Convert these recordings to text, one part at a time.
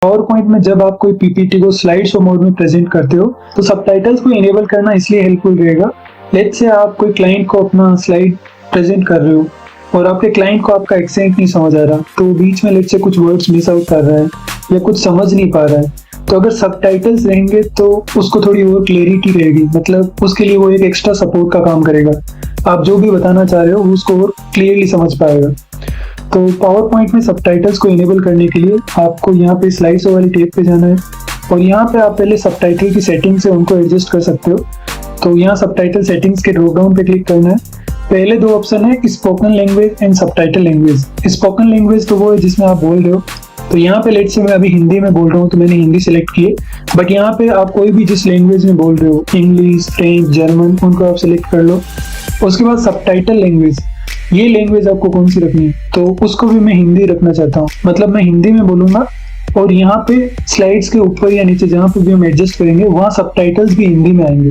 Power point में जब आप कोई पीपीटी को स्लाइड शो मोड में प्रेजेंट करते हो तो सबटाइटल्स को इनेबल करना इसलिए हेल्पफुल रहेगा। लेट्स से आप कोई क्लाइंट को अपना स्लाइड प्रेजेंट कर रहे हो और आपके क्लाइंट को आपका एक्सेंट नहीं समझ आ रहा, तो बीच में लेट्स से कुछ वर्ड्स मिस आउट कर रहा है या कुछ समझ नहीं पा रहा है, तो अगर सबटाइटल्स रहेंगे तो उसको थोड़ी और क्लैरिटी रहेगी, मतलब उसके लिए वो एक एक्स्ट्रा सपोर्ट का काम करेगा। आप जो भी बताना चाह रहे हो उसको और क्लियरली समझ पाएगा। तो पावर पॉइंट में सबटाइटल्स को इनेबल करने के लिए आपको यहाँ पे स्लाइड शो वाली टैब पे जाना है और यहाँ पे आप पहले सबटाइटल की सेटिंग्स है उनको एडजस्ट कर सकते हो। तो यहाँ सबटाइटल सेटिंग्स के ड्रॉप डाउन पे क्लिक करना है। पहले दो ऑप्शन है spoken language and subtitle language. Spoken language तो वो है जिसमें आप बोल रहे हो, तो यहाँ पे लेट्स से मैं अभी हिंदी में बोल रहा हूँ तो मैंने हिंदी सेलेक्ट की है, बट यहाँ पे आप कोई भी जिस लैंग्वेज में बोल रहे हो, इंग्लिश, फ्रेंच, जर्मन, उनको आप सिलेक्ट कर लो। उसके बाद सबटाइटल लैंग्वेज, ये लैंग्वेज आपको कौन सी रखनी है, तो उसको भी मैं हिंदी रखना चाहता हूँ, मतलब मैं हिंदी में बोलूंगा और यहाँ पे स्लाइड्स के ऊपर या नीचे जहाँ पे भी हम एडजस्ट करेंगे वहाँ सबटाइटल्स भी हिंदी में आएंगे।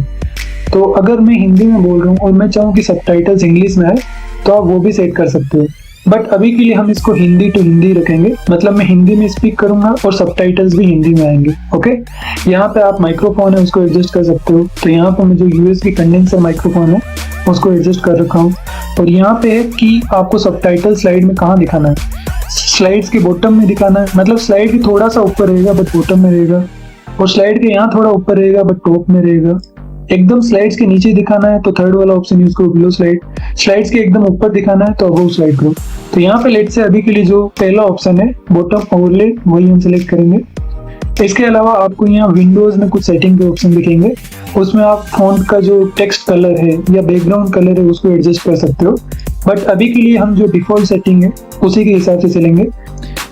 तो अगर मैं हिंदी में बोल रहा हूँ और मैं चाहूँ कि सबटाइटल्स इंग्लिश में आए तो आप वो भी सेट कर सकते हो, बट अभी के लिए हम इसको हिंदी टू हिंदी रखेंगे, मतलब मैं हिंदी में स्पीक करूंगा और सबटाइटल्स भी हिंदी में आएंगे। ओके, यहाँ पे आप माइक्रोफोन है उसको एडजस्ट कर सकते हो, तो यहाँ पे मैं जो यूएसबी कंडेंसर माइक्रोफोन है उसको एडजस्ट कर रखा हूँ। और यहाँ पे है कि आपको सबटाइटल स्लाइड में कहाँ दिखाना है, स्लाइड्स के बॉटम में दिखाना है, मतलब स्लाइड के थोड़ा सा ऊपर रहेगा बट बॉटम में रहेगा, और स्लाइड के यहाँ थोड़ा ऊपर रहेगा बट टॉप में रहेगा। एकदम स्लाइड्स के नीचे दिखाना है तो थर्ड वाला ऑप्शन यूज करो, बिलो स्लाइड। स्लाइड्स के एकदम ऊपर दिखाना है तो अबव स्लाइड करो। तो यहाँ पे लेट्स से अभी के लिए जो पहला ऑप्शन है बॉटम ओवरले वही हम सिलेक्ट करेंगे। इसके अलावा आपको यहाँ विंडोज में कुछ सेटिंग के ऑप्शन दिखेंगे, उसमें आप फॉन्ट का जो टेक्स्ट कलर है या बैकग्राउंड कलर है उसको एडजस्ट कर सकते हो, बट अभी के लिए हम जो डिफॉल्ट सेटिंग है उसी के हिसाब से चलेंगे।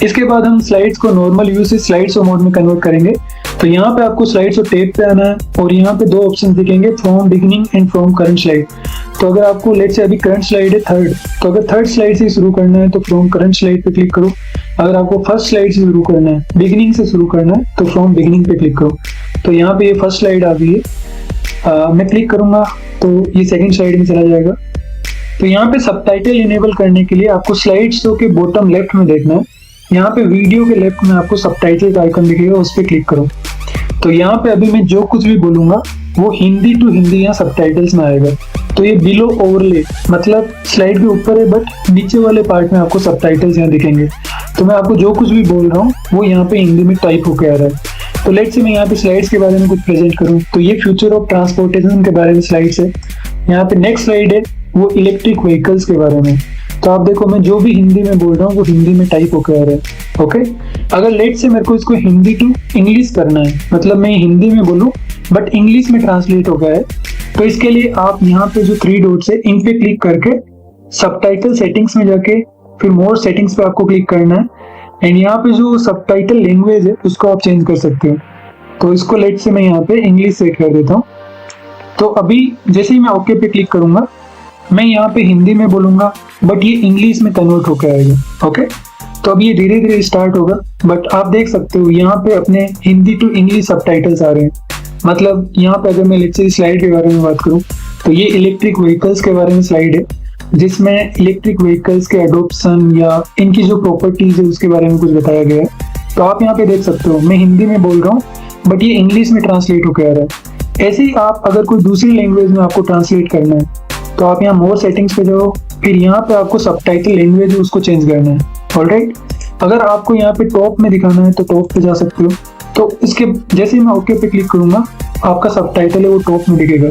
इसके बाद हम स्लाइड्स को नॉर्मल व्यू से स्लाइड शो मोड में कन्वर्ट करेंगे। तो यहाँ पे आपको स्लाइड शो टैब पे आना है और यहाँ पे दो ऑप्शन दिखेंगे, from beginning and from current slide. तो अगर आपको लेट्स से अभी करंट स्लाइड है थर्ड, तो अगर थर्ड स्लाइड से शुरू करना है तो फ्रॉम करंट स्लाइड पे क्लिक करो। अगर आपको फर्स्ट स्लाइड से शुरू करना है, बिगिनिंग से शुरू करना है, तो फ्रॉम बिगिनिंग पे क्लिक करो। तो यहाँ पे ये फर्स्ट स्लाइड आ गई है, मैं क्लिक करूंगा तो ये सेकंड स्लाइड में चला जाएगा। तो यहाँ पे सबटाइटल इनेबल करने के लिए आपको स्लाइड शो के बॉटम लेफ्ट में देखना है, यहाँ पे वीडियो के लेफ्ट में आपको सबटाइटल का आइकन दिखेगा, उस पर क्लिक करो। तो यहाँ पे अभी मैं जो कुछ भी बोलूंगा वो हिंदी टू हिंदी यहाँ सबटाइटल्स में आएगा। तो ये बिलो ओवरले, मतलब स्लाइड के ऊपर है बट नीचे वाले पार्ट में आपको सबटाइटल्स यहाँ दिखेंगे। तो मैं आपको जो कुछ भी बोल रहा हूँ वो यहाँ पे हिंदी में टाइप होके आ रहा है। तो लेट्स से मैं यहाँ पे स्लाइड्स के बारे में कुछ प्रेजेंट करूँ, तो ये फ्यूचर ऑफ ट्रांसपोर्टेशन के बारे में स्लाइड्स है। यहाँ पे नेक्स्ट स्लाइड है वो इलेक्ट्रिक व्हीकल्स के बारे में। तो आप देखो मैं जो भी हिंदी में बोल रहा हूँ वो हिंदी में टाइप होकर आ रहा है। ओके, अगर लेट से मेरे को इसको हिंदी टू इंग्लिश करना है, मतलब मैं हिंदी में बोलूँ बट इंग्लिश में ट्रांसलेट हो गया है, तो इसके लिए आप यहाँ पे जो 3 डॉट्स है इन पे क्लिक करके सबटाइटल सेटिंग्स में जाके फिर मोर सेटिंग्स पे आपको क्लिक करना है एंड यहाँ पे जो सबटाइटल लैंग्वेज है उसको आप चेंज कर सकते हो। तो इसको लेट से मैं यहाँ पे इंग्लिश सेट कर देता हूँ। तो अभी जैसे ही मैं ओके पे क्लिक करूंगा मैं यहाँ पे हिंदी में बोलूंगा बट ये इंग्लिश में कन्वर्ट होकर आएगा। ओके, तो अब ये धीरे धीरे स्टार्ट होगा, बट आप देख सकते हो यहाँ पे अपने हिंदी टू इंग्लिश सबटाइटल्स आ रहे हैं। मतलब यहाँ पे अगर मैं लेट्स से स्लाइड के बारे में बात करूँ तो ये इलेक्ट्रिक व्हीकल्स के बारे में स्लाइड है, जिसमें इलेक्ट्रिक व्हीकल्स के एडोप्शन या इनकी जो प्रॉपर्टीज है उसके बारे में कुछ बताया गया है। तो आप यहाँ पे देख सकते हो मैं हिंदी में बोल रहा हूँ बट ये इंग्लिश में ट्रांसलेट होकर आ रहा है। ऐसे ही आप अगर कोई दूसरी लैंग्वेज में आपको ट्रांसलेट करना है तो आप यहाँ मोर सेटिंग्स पे जाओ, फिर यहाँ पे आपको सबटाइटल लैंग्वेज है उसको चेंज करना है। ऑलराइट, अगर आपको यहाँ पे टॉप में दिखाना है तो टॉप पे जा सकते हो। तो इसके जैसे ही मैं ओके पे क्लिक करूंगा आपका सबटाइटल है वो टॉप में दिखेगा।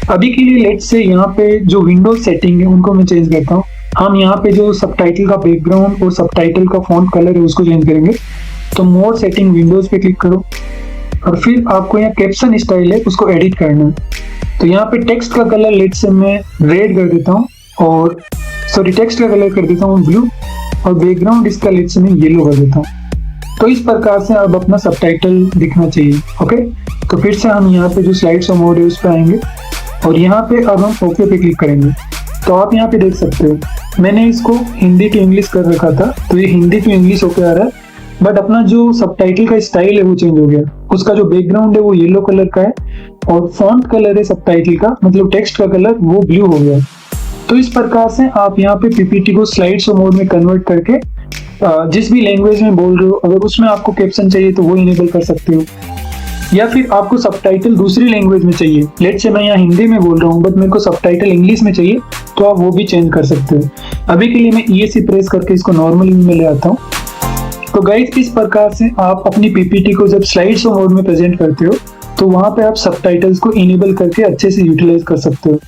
अभी के लिए लेट्स से यहाँ पे जो विंडोज सेटिंग है उनको मैं चेंज करता हूँ। हम यहाँ पे जो सबटाइटल का बैकग्राउंड और सबटाइटल का फॉन्ट कलर है उसको चेंज करेंगे। तो मोर सेटिंग विंडोज पे क्लिक करो और फिर आपको यहाँ कैप्शन स्टाइल है उसको एडिट करना है। तो यहाँ पे टेक्स्ट का कलर लेट से मैं रेड कर देता हूँ और सॉरी टेक्स्ट का कलर कर देता हूँ ब्लू और बैकग्राउंड इसका लेट से मैं येलो कर देता हूँ। तो इस प्रकार से अब अपना सबटाइटल दिखना चाहिए। ओके, तो फिर से हम यहाँ पे जो स्लाइड शो मोड है उस पर आएंगे और यहाँ पे अब हम ओके पे क्लिक करेंगे। तो आप यहाँ पे देख सकते हो मैंने इसको हिंदी टू इंग्लिश कर रखा था, तो ये हिंदी टू इंग्लिश होके आ रहा है, बट अपना जो सबटाइटल का स्टाइल है वो चेंज हो गया। उसका जो बैकग्राउंड है वो येलो कलर का है और फॉन्ट कलर है सबटाइटल का, मतलब टेक्स्ट का कलर वो ब्लू हो गया। तो इस प्रकार से आप यहाँ पे पीपीटी को स्लाइड शो मोड में कन्वर्ट करके जिस भी लैंग्वेज में बोल रहे हो, अगर उसमें आपको कैप्शन चाहिए तो वो इनेबल कर सकते हो। या फिर आपको सबटाइटल दूसरी लैंग्वेज में चाहिए, लेट्स से मैं यहाँ हिंदी में बोल रहा हूँ बट मेरे को सबटाइटल इंग्लिश में चाहिए, तो आप वो भी चेंज कर सकते हो। अभी के लिए मैं ESC प्रेस करके इसको नॉर्मल व्यू में ले आता हूँ। तो गाइस, इस प्रकार से आप अपनी पीपीटी को जब स्लाइड शो मोड में प्रेजेंट करते हो तो वहां पे आप सबटाइटल्स को इनेबल करके अच्छे से यूटिलाइज कर सकते हो।